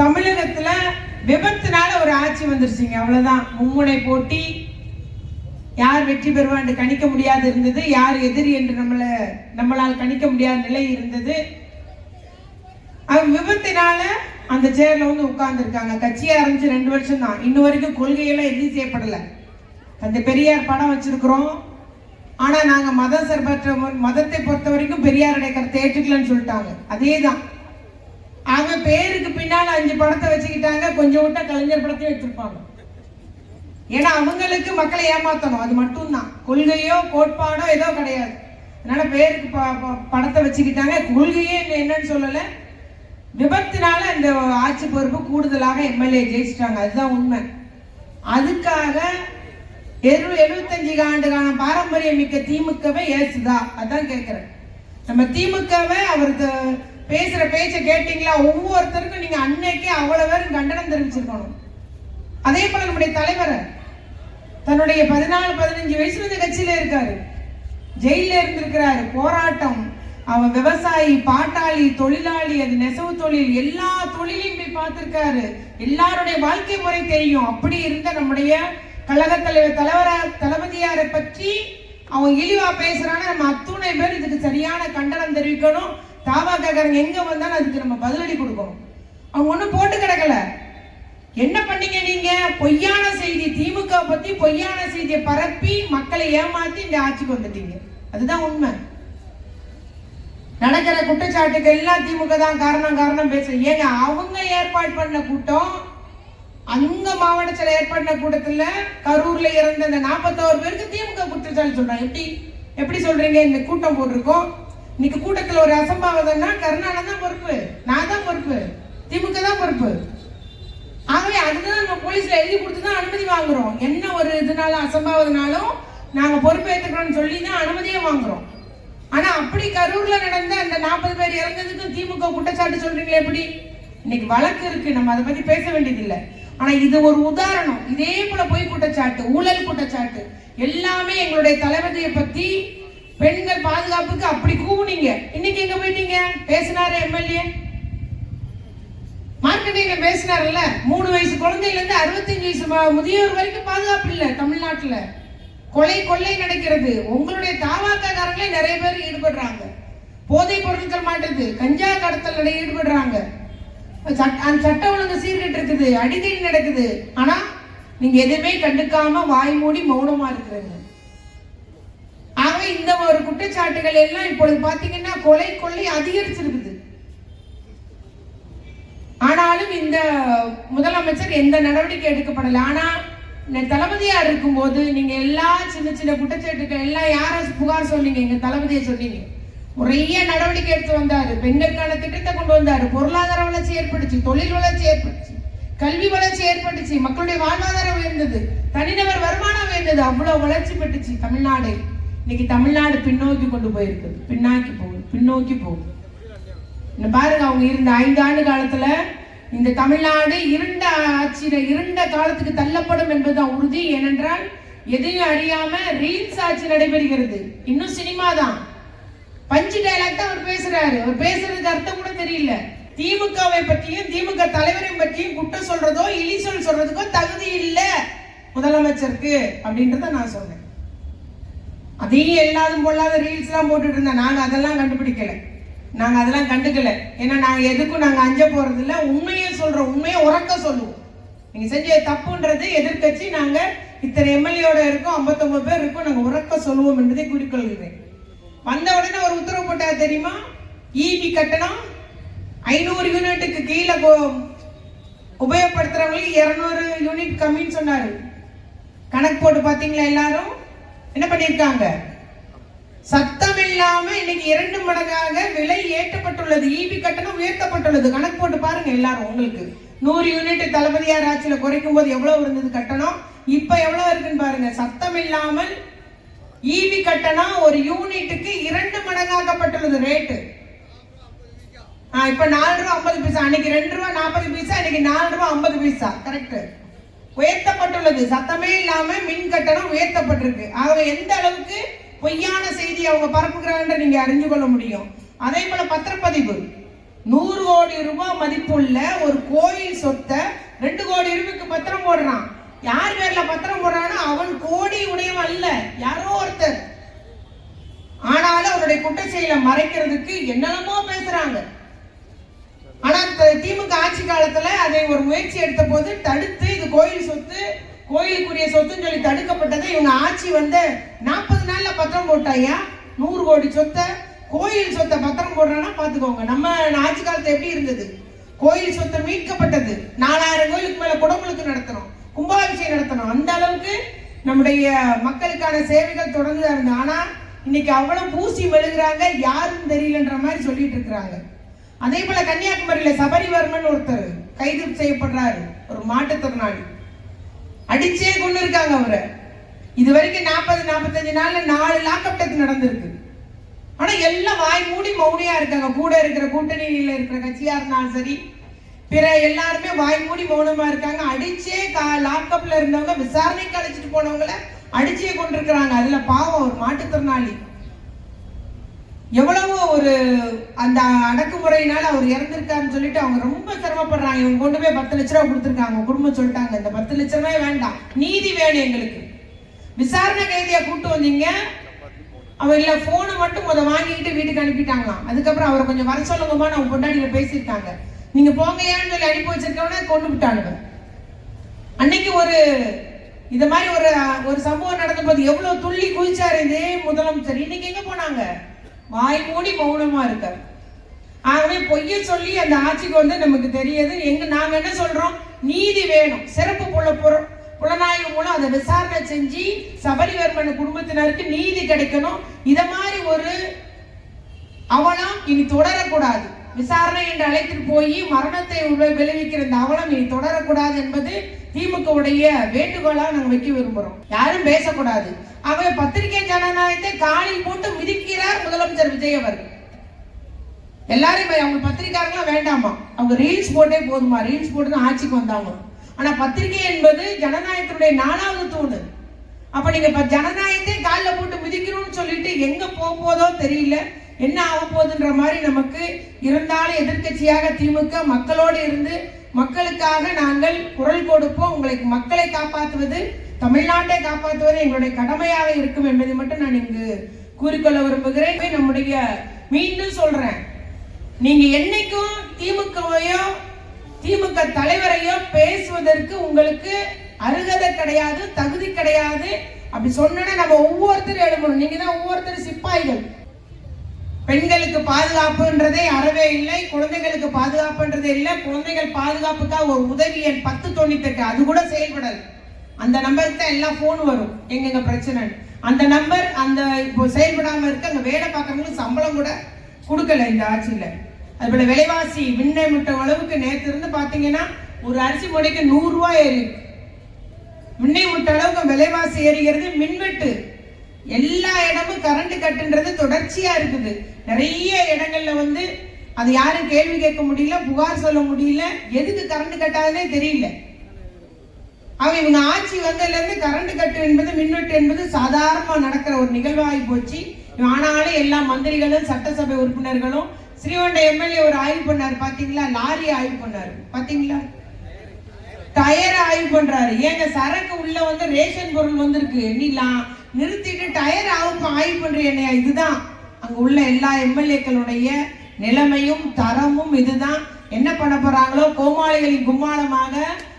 தமிழகத்துல விபத்துனால ஒரு ஆட்சி வந்துருச்சுங்க. அவ்வளவுதான். மும்முனை போட்டி, யார் வெற்றி பெறுவான்னு கணிக்க முடியாது இருந்தது, யார் எதிரி என்று நம்மளால் கணிக்க முடியாத நிலை இருந்தது. விபத்தினால அந்த சேர்ல வந்து உட்கார்ந்து இருக்காங்க. கட்சியை ஆரம்பிச்சு 2 வருஷம் தான். இன்னும் வரைக்கும் கொள்கையெல்லாம் எதுவும் செய்யப்படல. அந்த பெரியார் படம் வச்சிருக்கிறோம். ஆனா நாங்க மதம் சார்பற்ற மதத்தை பொறுத்த வரைக்கும் பெரியாருடைய கருத்தை ஏற்றுக்கலன்னு சொல்லிட்டாங்க. அதேதான். ஆக பேருக்கு பின்னால 5 படத்தை வச்சுக்கிட்டாங்க. கொஞ்சம் விட்டா கலைஞர் படத்தையும் வச்சிருப்பாங்க. ஏன்னா அவங்களுக்கு மக்களை ஏமாத்தணும், அது மட்டும்தான். கொள்கையோ கோட்பாடோ ஏதோ கிடையாது. அதனால பேருக்கு படத்தை வச்சுக்கிட்டாங்க. கொள்கையே என்னன்னு சொல்லல. விபத்தினால இந்த ஆட்சி பொறுப்பு கூடுதலாக எம்எல்ஏ ஜெயிச்சிட்டாங்க. அதுதான் உண்மை. அதுக்காக 75 ஆண்டுகான பாரம்பரியம் மிக்க திமுகவை ஏசுதா? அதான் கேட்கிறேன். நம்ம திமுகவை அவருக்கு பேசுற பேச்ச கேட்டீங்களா? ஒவ்வொருத்தருக்கும் நீங்க அன்னைக்கு அவ்வளவு பேரும் கண்டனம் தெரிவிச்சிருக்கணும். அதே போல நம்முடைய தலைவர் தன்னுடைய 14-15 வயசுல இந்த கட்சியில இருக்காரு, ஜெயில இருந்திருக்கிறாரு. போராட்டம், அவன் விவசாயி, பாட்டாளி, தொழிலாளி, அது நெசவு தொழில், எல்லா தொழிலையும் போய் பார்த்திருக்காரு. எல்லாருடைய வாழ்க்கை முறை தெரியும். அப்படி இருந்த நம்முடைய கழக தலைவர் தளபதியாரை பற்றி அவன் இழிவா பேசுறான்னு நம்ம அத்துணை பேர் இதுக்கு சரியான கண்டனம் தெரிவிக்கணும். தாவாக்காரங்க எங்க வந்தாலும் அதுக்கு நம்ம பதிலடி கொடுக்கணும். அவங்க ஒண்ணும் போட்டு கிடக்கல. என்ன பண்ணீங்க நீங்க? பொய்யான செய்தி, திமுக பத்தி பொய்யான செய்தியை பரப்பி மக்களை ஏமாத்தி இந்த ஆட்சிக்கு வந்துட்டீங்க. அதுதான் உண்மை. நடக்கிற குற்றச்சாட்டுக்கு எல்லாம் திமுக தான் காரணம் பேசுறீங்க. ஏங்க, அவங்க ஏற்பாடு பண்ண கூட்டம், அங்க மாவட்டத்தில் ஏற்பட்ட கூட்டத்துல கரூர்ல இறந்த அந்த 41 பேருக்கு திமுக குற்றச்சாட்டு சொல்றாங்க. எப்படி சொல்றீங்க? இந்த கூட்டம் போட்டிருக்கோம், இன்னைக்கு கூட்டத்தில் ஒரு அசம்பாவிதம்னா கருணாநிதி தான் பொறுப்பு, நான் தான் பொறுப்பு, திமுக தான் பொறுப்பு. ஆகவே அதுதான் நம்ம போலீஸ்ல எழுதி கொடுத்து தான் அனுமதி வாங்குறோம். என்ன ஒரு இதனால அசம்பாவிதனாலும் நாங்க பொறுப்பேற்றுக்கிறோம்னு சொல்லி தான் அனுமதியே வாங்குறோம். ஆனா அப்படி கரூர்ல நடந்த அந்த 40 பேர் இறந்ததுக்கும் திமுக குற்றச்சாட்டு சொல்றீங்களே எப்படி? இன்னைக்கு வழக்கு இருக்கு, நம்ம அதை பத்தி பேச வேண்டியதில்லை. ஆனா இது ஒரு உதாரணம். இதே போல பொய் குற்றச்சாட்டு, ஊழல் குற்றச்சாட்டு எல்லாமே எங்களுடைய தளபதியை பத்தி, பெண்கள் பாதுகாப்புக்கு அப்படி கூவுனீங்க. இன்னைக்கு எங்க போயிட்டீங்க? பேசினாரு எம்எல்ஏ, மார்க்கெட்டிங்ல பேசினார்ல. 3 வயசு குழந்தையில இருந்து 65 வயசு முதியோர் வரைக்கும் பாதுகாப்பு இல்ல தமிழ்நாட்டுல. கொள்ளை நடக்கிறது. உங்களுடைய தாவாக்காரங்களே நிறைய பேர் ஈடுபடுறாங்க. போதை பொருட்கள் மாட்டுது, கஞ்சா கடத்தல் ஈடுபடுறாங்க. சட்ட ஒழுங்கு சீர்கட்டு இருக்குது, அடிக்கடி நடக்குது. ஆனா நீங்க எதுவுமே கண்டுக்காம வாய் மூடி மௌனமா இருக்கிறீங்க. ஆக இந்த ஒரு குற்றச்சாட்டுகள் எல்லாம் இப்பொழுது பாத்தீங்கன்னா கொள்ளை அதிகரிச்சிருக்குது. ஆனாலும் இந்த முதலமைச்சர் எந்த நடவடிக்கை எடுக்கப்படல. ஆனா தளபதியா இருக்கும் போது நீங்க எல்லா சின்ன குற்றச்சாட்டுகள் எல்லாம் யார புகார் சொன்னீங்க? எங்க தளபதியை சொன்னீங்க. நிறைய நடவடிக்கை எடுத்து வந்தாரு. பெண்களுக்கான திட்டத்தை கொண்டு வந்தாரு. பொருளாதார வளர்ச்சி ஏற்பட்டுச்சு, தொழில் வளர்ச்சி ஏற்பட்டுச்சு, கல்வி வளர்ச்சி ஏற்பட்டுச்சு, மக்களுடைய வாழ்வாதாரம் உயர்ந்தது, தனிநபர் வருமானம் உயர்ந்தது. அவ்வளவு வளர்ச்சி பெற்றுச்சு தமிழ்நாடு. இன்னைக்கு தமிழ்நாடு பின்னோக்கி கொண்டு போயிருக்கு, பின்னோக்கி போகுது. பாருங்க, அவங்க இருந்த 5 ஆண்டு காலத்துல இந்த தமிழ்நாடு இருண்ட காலத்துக்கு தள்ளப்படும் என்பதுதான் உறுதி. ஏனென்றால் எதையும் அறியாம ரீல்ஸ் ஆட்சி நடைபெறுகிறது. இன்னும் சினிமா தான். பஞ்சு டைலாக் தான் அவர் பேசுறாரு. அவர் பேசுறதுக்கு அர்த்தம் கூட தெரியல. திமுகவை பற்றியும் திமுக தலைவரை பற்றியும் குற்றம் சொல்றதோ இழி சொல்றதுக்கோ தகுதி இல்ல முதலமைச்சருக்கு அப்படின்றத நான் சொன்னேன். அதையும் எல்லாரும் பொல்லாத ரீல்ஸ் எல்லாம் போட்டுட்டு இருந்தேன். நாங்க அதெல்லாம் கண்டுபிடிக்கல, நாங்க அதெல்லாம் கண்டுக்கல. ஏன்னா நாங்க எதுக்கும் நாங்க அஞ்ச போறது இல்ல. உண்மையை சொல்றோம், உண்மையை உறக்க சொல்லுவோம். நீங்க செஞ்ச தப்புன்றது எதிர்கட்சி, நாங்க இத்தனை எம்எல்ஏட இருக்கோம், 59 பேர் இருக்கோம், நாங்க உறக்க சொல்லுவோம் என்பதை குறிக்கொள்கிறேன். வந்த உடனே ஒரு உத்தரவு போட்டா தெரியுமா? ஈபி கட்டணம் 500 யூனிட்டுக்கு கீழே உபயோகப்படுத்துறவங்களுக்கு 200 யூனிட் கம்மின்னு சொன்னாரு. கணக்கு போட்டு பாத்தீங்களா? எல்லாரும் என்ன பண்ணிருக்காங்க? சத்தம் இல்லாம இன்னைக்கு 2 மடங்காக விலை ஏற்றப்பட்டுள்ளது. ஈபி கட்டணம் உயர்த்தப்பட்டுள்ளது. கணக்கு போட்டு பாருங்க எல்லாரும். உங்களுக்கு 100 யூனிட் தளபதியார் ஆட்சியில குறைக்கும் போது எவ்வளவு இருந்தது கட்டணம், இப்ப எவ்வளவு இருக்குன்னு பாருங்க. சத்தம் இல்லாமல் ஈபி கட்டணம் ஒரு யூனிட்டுக்கு 2 மடங்காக்கப்பட்டுள்ளது ரேட்டு. இப்ப 4 ரூபாய் 50 பைசா, அன்னைக்கு 2 ரூபாய் 40 பைசா, இன்னைக்கு 4 ரூபாய் 50 பைசா. கரெக்ட், உயர்த்தப்பட்டுள்ளது. சத்தமே இல்லாம மின் கட்டணம் உயர்த்தப்பட்டிருக்கு. ஆகவே எந்த அளவுக்கு பொய்யான செய்தி அவங்க பரப்புகிறாங்க நீங்க அறிஞ்சு கொள்ள முடியும். அதே போல பத்திரப்பதிவு 100 கோடி ரூபாய் மதிப்புள்ள ஒரு கோயில் சொத்தை 2 கோடி ரூபாய்க்கு பத்திரம் போடுறான். யார் பேர்ல பத்திரம் போடுறான்னா அவன் கோடி உடையவன் அல்ல, யாரோ ஒருத்தர். ஆனாலும் அவருடைய குற்றச்செயலை மறைக்கிறதுக்கு என்னென்னமோ பேசுறாங்க. ஆனா திமுக ஆட்சி காலத்துல அதை ஒரு முயற்சி எடுத்த போது தடுத்து, இது கோயில் சொத்து, கோயிலுக்குரிய சொத்துன்னு சொல்லி தடுக்கப்பட்டது. இவங்க ஆட்சி வந்து 40 நாள்ல பத்திரம் போட்டாயா 100 கோடி சொத்தை, கோயில் சொத்தை பத்திரம் போடுறான்னா பாத்துக்கோங்க. நம்ம ஆட்சி காலத்துல எப்படி இருந்தது? கோயில் சொத்தை மீட்கப்பட்டது. 4000 கோயிலுக்கு மேல குடமுழுக்கு நடத்தணும், கும்பாபிஷேகம் நடத்தணும். அந்த அளவுக்கு நம்முடைய மக்களுக்கான சேவைகள் தொடர்ந்து இருந்தது. ஆனா இன்னைக்கு அவ்வளவு பூசி மெழுகுறாங்க, யாரும் தெரியலன்ற மாதிரி சொல்லிட்டு இருக்கிறாங்க. அதே போல கன்னியாகுமரியில சபரிவர்மன் ஒருத்தர் கைது செய்யப்படுறாரு, ஒரு மாற்றுத்திறனாளி. அடிச்சே கொண்டு இருக்காங்க அவரை. இது வரைக்கும் 40-45 நாள்ல 4 லாக்அப் டெத் நடந்திருக்கு. ஆனா எல்லாம் வாய் மூடி மௌனியா இருக்காங்க. கூட இருக்கிற கூட்டணியில இருக்கிற கட்சியா இருந்தாலும் சரி, பிற எல்லாருமே வாய் மூடி மௌனமா இருக்காங்க. அடிச்சே லாக்அப்ல இருந்தவங்க, விசாரணைக்கு அழைச்சிட்டு போனவங்களை அடிச்சே கொண்டிருக்கிறாங்க. அதுல பாவம் ஒரு மாற்றுத்திறனாளி எவ்வளவோ ஒரு அந்த அடக்குமுறையினால அவர் இறந்திருக்காருன்னு சொல்லிட்டு அவங்க ரொம்ப சிரமப்படுறாங்க. இவங்க கொண்டு போய் 10 லட்ச ரூபா கொடுத்துருக்காங்க. குடும்பம் சொல்லிட்டாங்க, இந்த 10 லட்ச ரூபாய் வேண்டாம், நீதி வேணும் எங்களுக்கு. விசாரணை கைதியா கூட்டு வந்தீங்க, அவர் இல்ல போனை மட்டும் வாங்கிக்கிட்டு வீட்டுக்கு அனுப்பிட்டாங்களாம். அதுக்கப்புறம் அவரை கொஞ்சம் வர சொல்லுங்கம்மா, நம்ம பொண்டாடியில பேசியிருக்காங்க, நீங்க போங்கயான்னு சொல்லி அனுப்பி வச்சிருக்கவன கொண்டு விட்டானுங்க. அன்னைக்கு ஒரு இந்த மாதிரி ஒரு சம்பவம் நடந்த போது எவ்வளவு துள்ளி குதிச்சாரு இதே முதலமைச்சர். இன்னைக்கு எங்க போனாங்க? வாய் மூடி மௌனமா இருக்காரு. ஆகவே பொய்ய சொல்லி அந்த ஆட்சிக்கு வந்து நமக்கு தெரியுது. நாங்க என்ன சொல்றோம்? நீதி வேணும். சிறப்பு புலனாய்வு மூலம் அதை விசாரணை செஞ்சு சபரிவர்மன் குடும்பத்தினருக்கு நீதி கிடைக்கணும். இத மாதிரி ஒரு அவலம் இனி தொடரக்கூடாது. விசாரணை என்று அழைத்துட்டு போய் மரணத்தை விளைவிக்கிற இந்த அவலம் இனி தொடரக்கூடாது என்பது திமுகவுடைய வேண்டுகோளா நாங்க வைக்க விரும்புறோம். யாரும் பேசக்கூடாது. ஆகவே பத்திரிகை ஜனநாயகத்தை காலில் போட்டு மிதிக்கிறார் முதலமைச்சர் விஜய் அவர்கள். எல்லாரும் அவங்க பத்திரிகையாளர்களா வேண்டாமா, அவங்க ரீல்ஸ் போட்டே போதுமா, ரீல்ஸ் போட்டு தான் ஆட்சிக்கு வந்தாங்க. ஆனா பத்திரிகை என்பது ஜனநாயகத்தினுடைய 4வது தூணு. அப்ப நீங்க ஜனநாயகத்தை காலில் போட்டு மிதிக்கணும்னு சொல்லிட்டு எங்க போதோ தெரியல, என்ன ஆக போகுதுன்ற மாதிரி நமக்கு இருந்தாலும் எதிர்கட்சியாக திமுக மக்களோடு இருந்து மக்களுக்காக நாங்கள் குரல் கொடுப்போம். உங்களுக்கு மக்களை காப்பாற்றுவது, தமிழ்நாட்டை காப்பாற்றுவது எங்களுடைய கடமையாக இருக்கும் என்பதை மட்டும் நான் இங்கு கூறிக்கொள்ள விரும்புகிறேன். நம்முடைய மீண்டும் சொல்றேன், நீங்க என்னைக்கும் திமுகவையோ திமுக தலைவரையோ பேசுவதற்கு உங்களுக்கு அருகதை கிடையாது, தகுதி கிடையாது. அப்படி சொன்னா நம்ம ஒவ்வொருத்தரும் எழுமணும். நீங்க தான் ஒவ்வொருத்தரும் சிப்பாய்கள். பெண்களுக்கு பாதுகாப்புன்றதே அறவே இல்லை, குழந்தைகளுக்கு பாதுகாப்புன்றதே இல்லை. குழந்தைகள் பாதுகாப்புக்காக ஒரு உதவி எண் 1098 அது கூட செயல்படாது. அந்த நம்பருக்கு தான் எல்லாம் போன் வரும், எங்க பிரச்சனை. அந்த நம்பர் அந்த இப்போ செயல்படாம இருக்கு. அங்க வேலை பார்க்கறவங்களுக்கு சம்பளம் கூட கொடுக்கல இந்த ஆட்சியில. அதுபோல விலைவாசி விண்ணை முட்ட அளவுக்கு நேற்று இருந்து பாத்தீங்கன்னா ஒரு அரிசி மூடைக்கு 100 ரூபாய் ஏறி, விண்ணை முட்ட அளவுக்கு விலைவாசி ஏறுகிறது. மின்வெட்டு எல்லா இடமும் கரண்ட் கட்டுன்றது தொடர்ச்சியா இருக்குது. நிறைய இடங்கள்ல வந்து அது யாரும் கேள்வி கேட்க முடியல, புகார் சொல்ல முடியல, எதுக்கு கரண்ட் கட்டாதுன்னே தெரியல. இவங்க ஆட்சி வந்ததுல இருந்து கரண்ட் கட்டு என்பது, மின்வெட்டு என்பது சாதாரணமா நடக்கிற ஒரு நிகழ்வாகி போச்சு. ஆனாலும் எல்லா மந்திரிகளும் சட்டசபை உறுப்பினர்களும், ஸ்ரீவைகுண்டம் எம்எல்ஏ ஒரு ஆய்வு பண்ணாரு பாத்தீங்களா, லாரி ஆய்வு பண்ணாரு பாத்தீங்களா, டயர் ஆய்வு பண்றாரு. ஏங்க சரக்கு உள்ள வந்து ரேஷன் பொருள் வந்திருக்கு, நீ நிறுத்திட்டு டயர் ஆய்வு பண்ற என்னையா? இதுதான் அங்க உள்ள எல்லா எம்எல்ஏக்களுடைய நிலைமையும் தரமும். இதுதான் என்ன பண்ண போறாங்களோ, கோமாளிகளின் கும்மாளமாக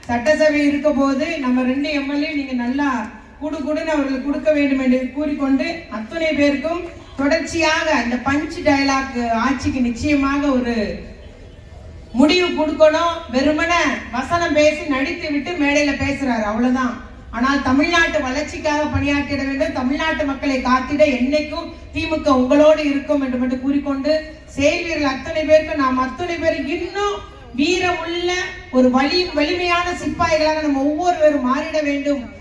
சட்டசபை இருக்க போது நம்ம 2 எம்எல்ஏ நீங்க நல்லா குடுன்னு அவர்களுக்கு கொடுக்க வேண்டும் என்று கூறிக்கொண்டு, அத்தனை பேருக்கும் தொடர்ச்சியாக இந்த பஞ்ச் டயலாக் ஆட்சிக்கு நிச்சயமாக ஒரு முடிவு கொடுக்கணும். வெறுமன வசனம் பேசி நடித்து விட்டு மேடையில பேசுறாரு, அவ்வளவுதான். ஆனால் தமிழ்நாட்டு வளர்ச்சிக்காக பணியாற்றிட வேண்டும், தமிழ்நாட்டு மக்களை காத்திட என்னைக்கும் திமுக உங்களோடு இருக்கும் என்று மட்டும் கூறிக்கொண்டு, செய்வீர்கள் அத்தனை பேருக்கு நாம் அத்தனை பேர் இன்னும் வீரமுள்ள ஒரு வலிமையான சிப்பாய்களாக நம்ம ஒவ்வொருவரும் மாறிட வேண்டும்.